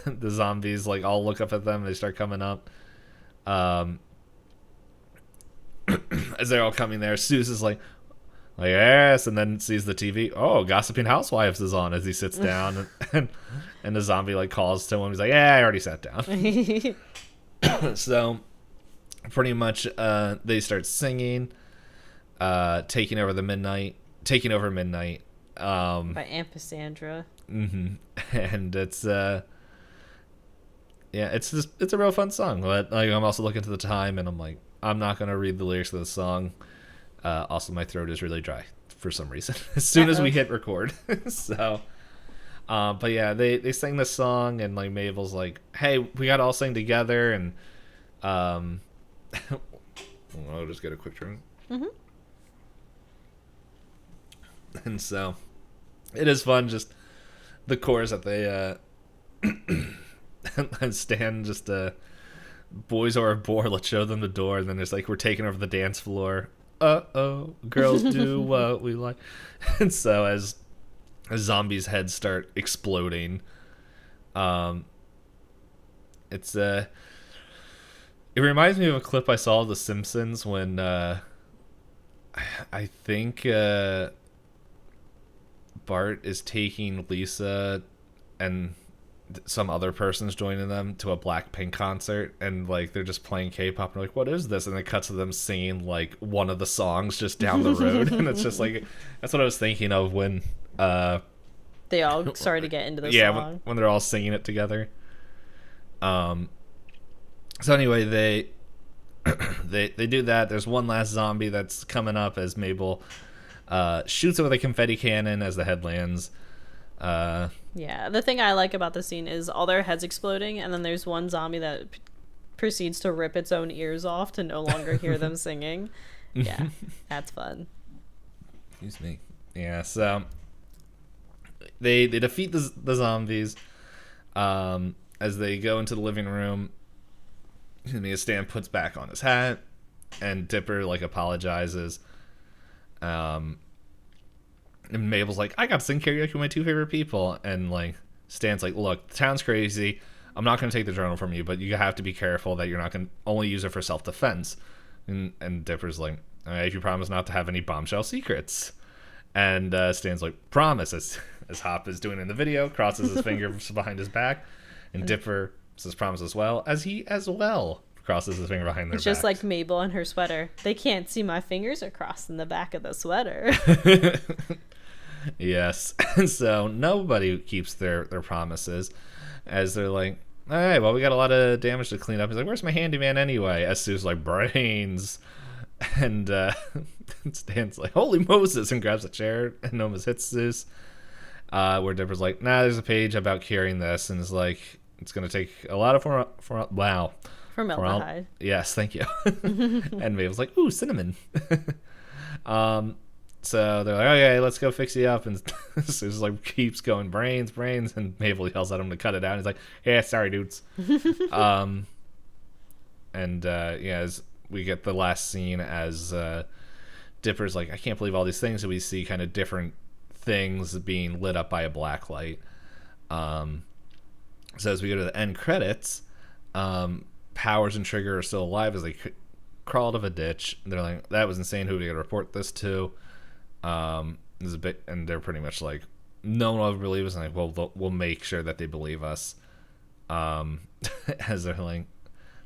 the zombies like all look up at them, they start coming up. As they're all coming there, Suze is like, yes, and then sees the TV. Oh, Gossiping Housewives is on, as he sits down, and the zombie like calls to him. He's like, yeah, I already sat down. So pretty much they start singing, taking over midnight by Aunt Cassandra. And it's it's a real fun song. But like, I'm also looking to the time, and I'm like, I'm not gonna read the lyrics of the song. Also, my throat is really dry for some reason as soon as we hit record. So but yeah, they sing this song, and like Mabel's like, hey, we gotta all sing together. And I'll just get a quick drink. Mm-hmm. And so, it is fun, just the chorus that they, and Stan just, boys are bored, let's show them the door, and then there's like, we're taking over the dance floor. Uh-oh, girls do what we like. And so, as zombies' heads start exploding, it's, it reminds me of a clip I saw of The Simpsons when, I think, Bart is taking Lisa and some other person's joining them to a Blackpink concert, and like they're just playing K-pop, and they're like, what is this? And it cuts to them singing like one of the songs just down the road. And it's just like, that's what I was thinking of when they all started to get into the song. When they're all singing it together. So anyway, they do that. There's one last zombie that's coming up as Mabel shoots it with a confetti cannon as the head lands. Yeah, the thing I like about the scene is all their heads exploding, and then there's one zombie that proceeds to rip its own ears off to no longer hear them singing. Yeah, that's fun. Excuse me. Yeah, so they defeat the zombies as they go into the living room. Stan puts back on his hat, and Dipper like apologizes. And Mabel's like, I got to sing karaoke with my two favorite people. And like Stan's like, look, the town's crazy. I'm not going to take the journal from you, but you have to be careful that you're not going to only use it for self-defense. And Dipper's like, all right, if you promise not to have any bombshell secrets. And Stan's like, promise, as Hop is doing in the video, crosses his fingers behind his back. And Dipper says promise as well, as he as well crosses his finger behind their back. It's just like Mabel and her sweater. They can't see my fingers are crossed in the back of the sweater. Yes. And so nobody keeps their promises, as they're like, all right, well, we got a lot of damage to clean up. He's like, where's my handyman anyway? As Sue's like, brains. And Stan's like, holy Moses, and grabs a chair and almost hits Zeus. Where Dipper's like, nah, there's a page about curing this, and is like, it's going to take a lot of formaldehyde. Yes, thank you. And Mabel's like, ooh, cinnamon. So they're like, okay, let's go fix you up. And Sue's like, keeps going, brains. And Mabel yells at him to cut it out. And he's like, yeah, sorry, dudes. Yeah, as we get the last scene as Dipper's like, I can't believe all these things that we see, kind of different things being lit up by a black light. So as we go to the end credits, Powers and Trigger are still alive as they crawl out of a ditch. They're like, that was insane. Who are we going to report this to? This is a bit, and they're pretty much like, no one will believe us. And like, well, we'll make sure that they believe us. As they're like,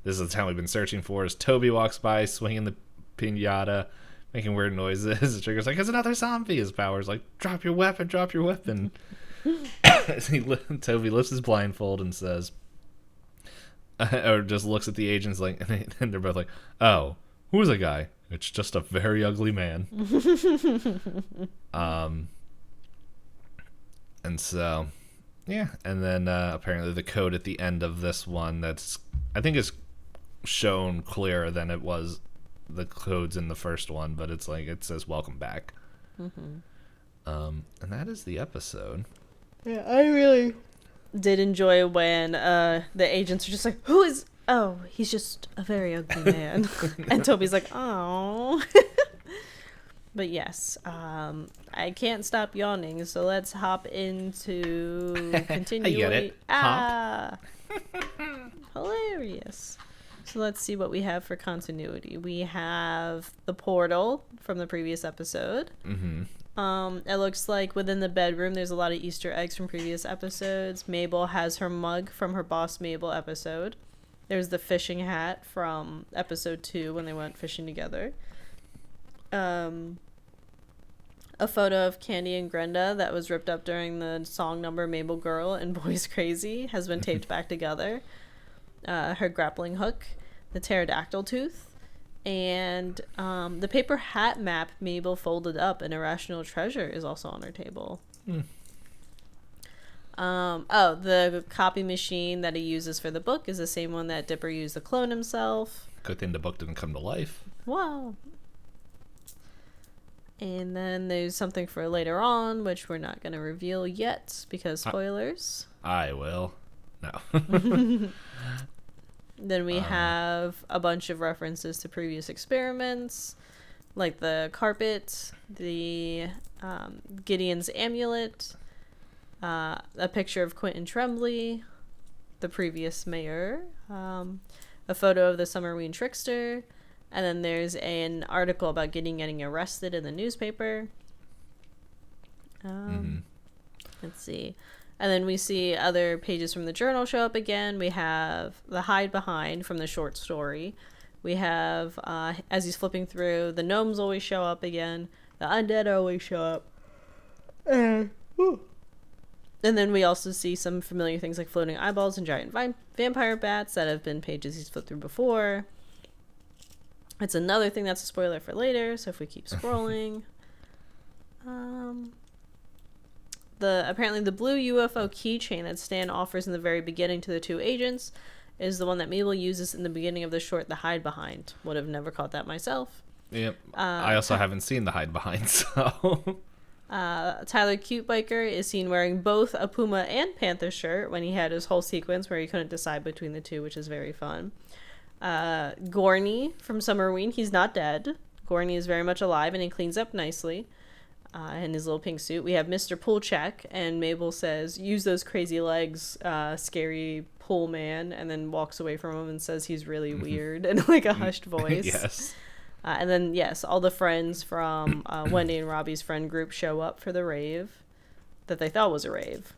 this is the town we've been searching for. As Toby walks by, swinging the piñata, making weird noises. Trigger's like, it's another zombie. As Powers like, drop your weapon. As Toby lifts his blindfold and says, or just looks at the agents like, and they're both like, oh, who's the guy? It's just a very ugly man. And so, yeah. And then apparently the code at the end of this one, that's, I think is shown clearer than it was the codes in the first one, but it's like, it says welcome back. And that is the episode. Yeah, I really did enjoy when the agents are just like, who is... Oh, he's just a very ugly man. And Toby's like, oh. But yes, I can't stop yawning, so let's hop into continuing. I get it. Hop. Hilarious. So let's see what we have for continuity. We have the portal from the previous episode. It looks like within the bedroom there's a lot of Easter eggs from previous episodes. Mabel has her mug from her Boss Mabel episode. There's the fishing hat from episode 2 when they went fishing together. A photo of Candy and Grenda that was ripped up during the song number Mabel Girl and Boys Crazy has been taped back together. Her grappling hook, the pterodactyl tooth, and the paper hat map Mabel folded up in Irrational Treasure is also on her table. The copy machine that he uses for the book is the same one that Dipper used to clone himself. Good thing the book didn't come to life. Wow. And then there's something for later on, which we're not going to reveal yet because spoilers. I will. No. Then we have a bunch of references to previous experiments, like the carpet, the Gideon's amulet, a picture of Quentin Tremblay, the previous mayor, a photo of the Summerween trickster, and then there's an article about Gideon getting arrested in the newspaper. Let's see. And then we see other pages from the journal show up again. We have the hide behind from the short story. We have, as he's flipping through, the gnomes always show up again. The undead always show up. And then we also see some familiar things like floating eyeballs and giant vampire bats that have been pages he's flipped through before. It's another thing that's a spoiler for later, so if we keep scrolling. Apparently the blue UFO keychain that Stan offers in the very beginning to the two agents is the one that Mabel uses in the beginning of the short The Hide Behind. Would have never caught that myself. Yep. I also haven't seen The Hide Behind, so... Tyler Cute Biker is seen wearing both a Puma and Panther shirt when he had his whole sequence where he couldn't decide between the two, which is very fun. Gorney from Summerween, he's not dead. Gorney is very much alive and he cleans up nicely in his little pink suit. We have Mr. Poolcheck, and Mabel says, "Use those crazy legs, scary pool man," and then walks away from him and says he's really weird in like a hushed voice. Yes. And then, yes, all the friends from Wendy and Robbie's friend group show up for the rave that they thought was a rave.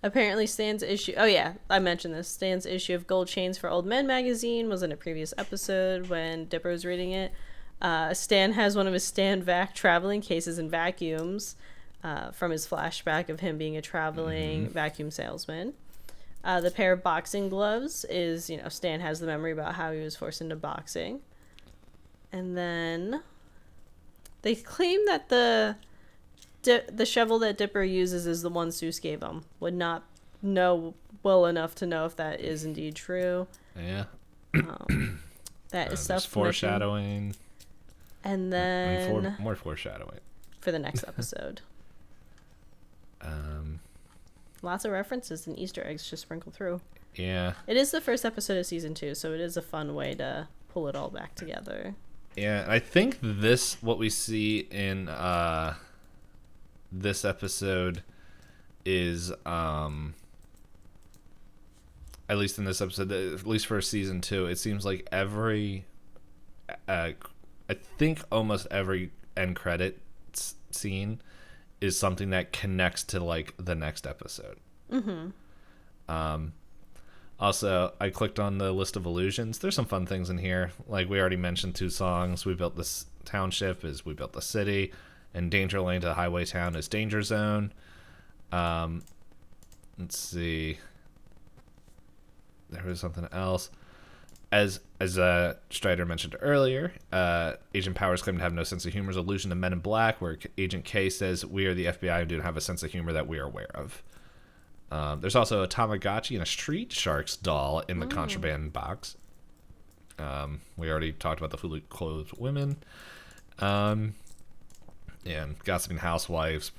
Apparently Stan's issue... Oh, yeah, I mentioned this. Stan's issue of Gold Chains for Old Men magazine was in a previous episode when Dipper was reading it. Stan has one of his Stan Vac traveling cases and vacuums from his flashback of him being a traveling vacuum salesman. The pair of boxing gloves is, Stan has the memory about how he was forced into boxing. And then they claim that the shovel that Dipper uses is the one Seuss gave him. Would not know well enough to know if that is indeed true. Yeah. That is stuff foreshadowing. And then... more foreshadowing. For the next episode. Lots of references and Easter eggs just sprinkled through. Yeah. It is the first episode of season 2, so it is a fun way to pull it all back together. Yeah, I think what we see in this episode is, at least in this episode, at least for season 2, it seems like I think almost every end credit scene is something that connects to like the next episode. Also, I clicked on the list of illusions. There's some fun things in here. Like we already mentioned 2 songs. We built this township is We Built the City, and Danger Lane to the Highway Town is Danger Zone. Let's see. There was something else. As Strider mentioned earlier, Agent Powers claimed to have no sense of humor is allusion to Men in Black, where Agent K says, "We are the FBI and do not have a sense of humor that we are aware of." There's also a Tamagotchi and a Street Sharks doll in the contraband box. We already talked about the fully clothed women. And Gossiping Housewives.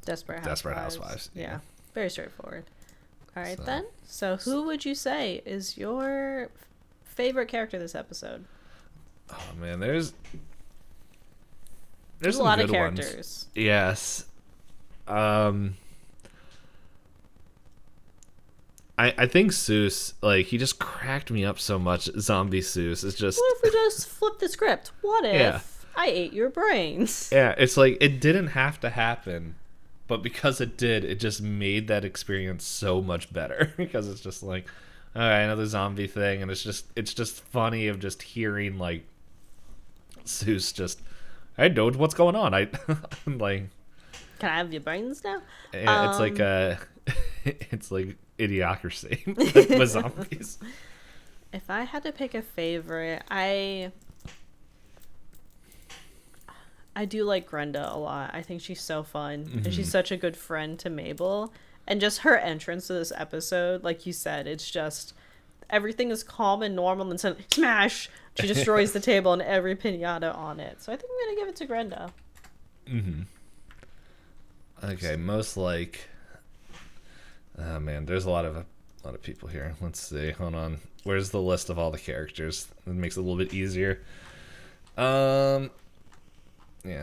Desperate Housewives. Yeah. Very straightforward. All right, then. So who would you say is your favorite character this episode? Oh man, there's a lot of characters. Ones. Yes. I think Seuss, like, he just cracked me up so much. Zombie Seuss is just... What if we just flip the script? What if I ate your brains? Yeah, it's like, it didn't have to happen, but because it did, it just made that experience so much better. Because it's just like, all right, another zombie thing, and it's just funny of just hearing, like, Seuss just, I know what's going on. I'm like... Can I have your brains now? Yeah, it's like it's like Idiocracy with zombies. If I had to pick a favorite, I do like Grenda a lot. I think she's so fun, and she's such a good friend to Mabel. And just her entrance to this episode, like you said, it's just everything is calm and normal, and then suddenly, smash! She destroys the table and every pinata on it. So I think I'm gonna give it to Grenda. Okay, most like. Oh man, there's a lot of people here. Let's see. Hold on. Where's the list of all the characters? It makes it a little bit easier. Yeah,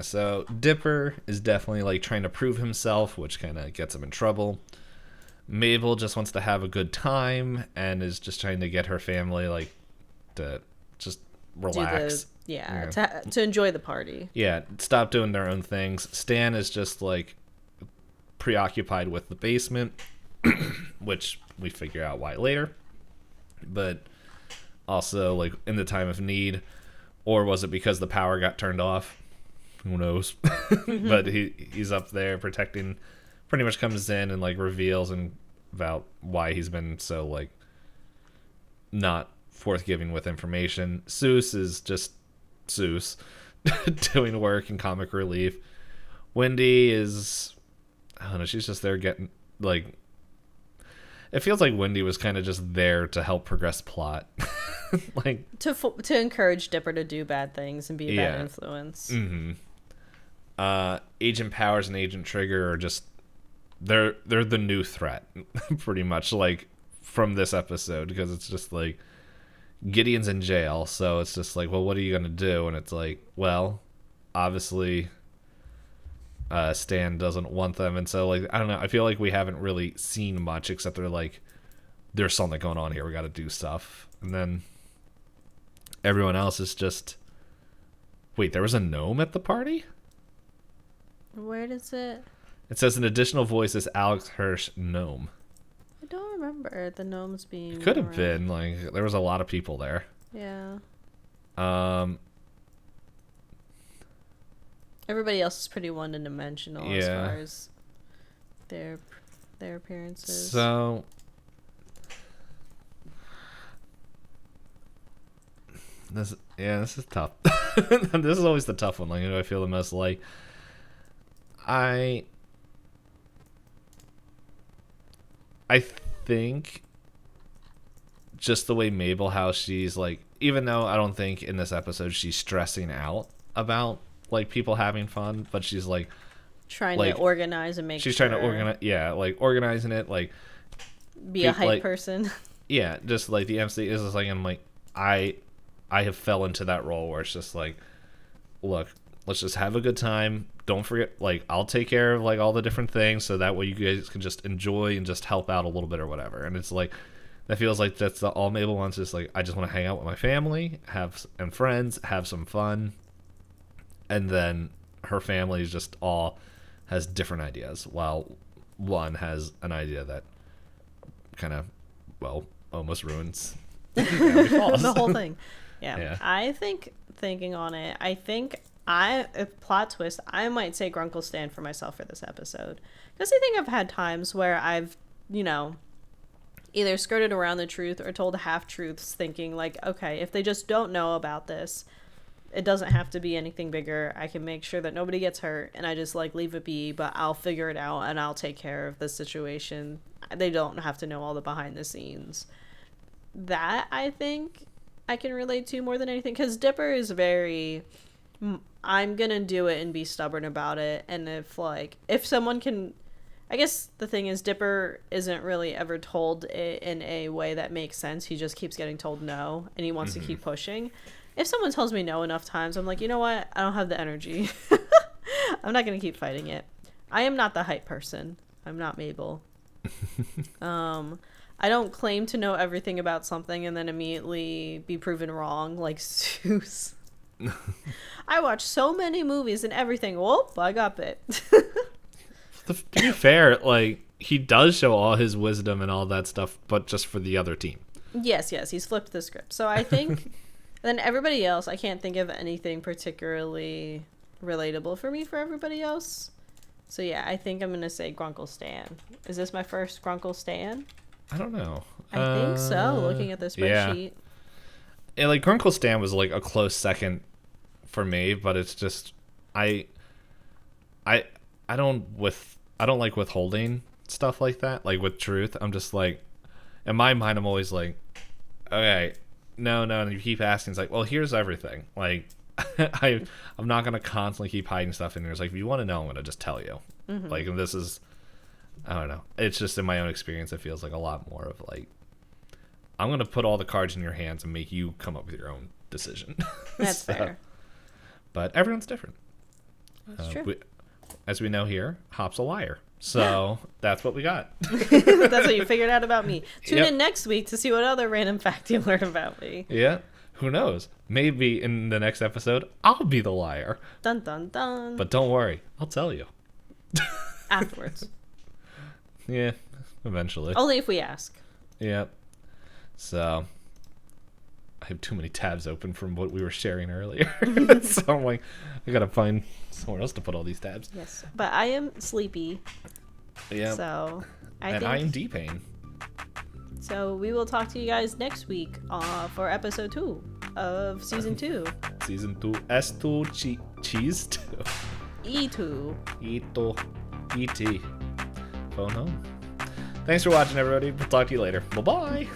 so Dipper is definitely like trying to prove himself, which kind of gets him in trouble. Mabel just wants to have a good time and is just trying to get her family like to just relax. To enjoy the party. Yeah, stop doing their own things. Stan is just like preoccupied with the basement, which we figure out why later. But also like in the time of need, or was it because the power got turned off? Who knows? But he's up there protecting, pretty much comes in and like reveals about why he's been so like not forthgiving with information. Seuss is just Seuss doing work and comic relief. Wendy is, I don't know, she's just there getting like, it feels like Wendy was kind of just there to help progress plot. Like to encourage Dipper to do bad things and be a bad influence. Agent Powers and Agent Trigger are just they're the new threat pretty much like from this episode, because it's just like Gideon's in jail, so it's just like, well, what are you gonna do? And it's like, well, obviously Stan doesn't want them, and so like I don't know, I feel like we haven't really seen much except they're like, there's something going on here, we gotta do stuff. And then everyone else is just, wait, there was a gnome at the party? Where does it? It says an additional voice is Alex Hirsch gnome. I don't remember the gnomes being. It could have been like there was a lot of people there. Yeah. Everybody else is pretty one-dimensional as far as their appearances. So this is tough. This is always the tough one. Like, who do I feel the most like? I think just the way Mabel, how she's like, even though I don't think in this episode she's stressing out about like people having fun, but she's like trying to organize and make she's trying to organize, like organizing it, like be a hype person. Yeah, just like the MC is just like, I'm like, I have fell into that role where it's just like, look, let's just have a good time. Don't forget, like, I'll take care of like all the different things, so that way you guys can just enjoy and just help out a little bit or whatever. And it's like, that feels like that's all Mabel wants. Is like, I just want to hang out with my family, and friends, have some fun. And then her family is just all has different ideas, while one has an idea that kind of, well, almost ruins the whole thing. Yeah. I think, thinking on it, a plot twist, I might say Grunkle Stan for myself for this episode. Because I think I've had times where I've, either skirted around the truth or told half-truths, thinking like, okay, if they just don't know about this, it doesn't have to be anything bigger. I can make sure that nobody gets hurt, and I just like leave it be, but I'll figure it out and I'll take care of the situation. They don't have to know all the behind the scenes. That, I think, I can relate to more than anything, because Dipper is very, I'm gonna do it and be stubborn about it. And if someone can, I guess the thing is, Dipper isn't really ever told it in a way that makes sense. He just keeps getting told no, and he wants to keep pushing. If someone tells me no enough times, I'm like, you know what? I don't have the energy. I'm not gonna keep fighting it. I am not the hype person. I'm not Mabel. I don't claim to know everything about something and then immediately be proven wrong, like Seuss. I watch so many movies and everything. Whoop, I got bit. To be fair, like, he does show all his wisdom and all that stuff, but just for the other team. Yes, he's flipped the script. So I think then everybody else, I can't think of anything particularly relatable for me for everybody else. So yeah, I think I'm going to say Grunkle Stan. Is this my first Grunkle Stan? I don't know. I think so, looking at the spreadsheet. Yeah, like Grunkle Stan was like a close second for me, but it's just I don't like withholding stuff like that, like with truth. I'm just like, in my mind, I'm always like, okay, no, and you keep asking. It's like, well, here's everything. Like, I'm not gonna constantly keep hiding stuff in here. It's like, if you want to know, I'm gonna just tell you. Like, and this is, I don't know. It's just in my own experience, it feels like a lot more of like, I'm gonna put all the cards in your hands and make you come up with your own decision. That's fair. But everyone's different. That's true. As we know here, Hop's a liar. So that's what we got. That's what you figured out about me. Tune in next week to see what other random fact you learn about me. Yeah. Who knows? Maybe in the next episode, I'll be the liar. Dun, dun, dun. But don't worry. I'll tell you. Afterwards. Yeah. Eventually. Only if we ask. Yeah. So I have too many tabs open from what we were sharing earlier. So I'm like, I gotta find somewhere else to put all these tabs. Yes. But I am sleepy. Yeah. So I am Itisdpayne. So we will talk to you guys next week for episode 2 of season 2. Season 2. S2 cheese 2. E2. E.T. Phone home. Thanks for watching, everybody. We'll talk to you later. Bye-bye.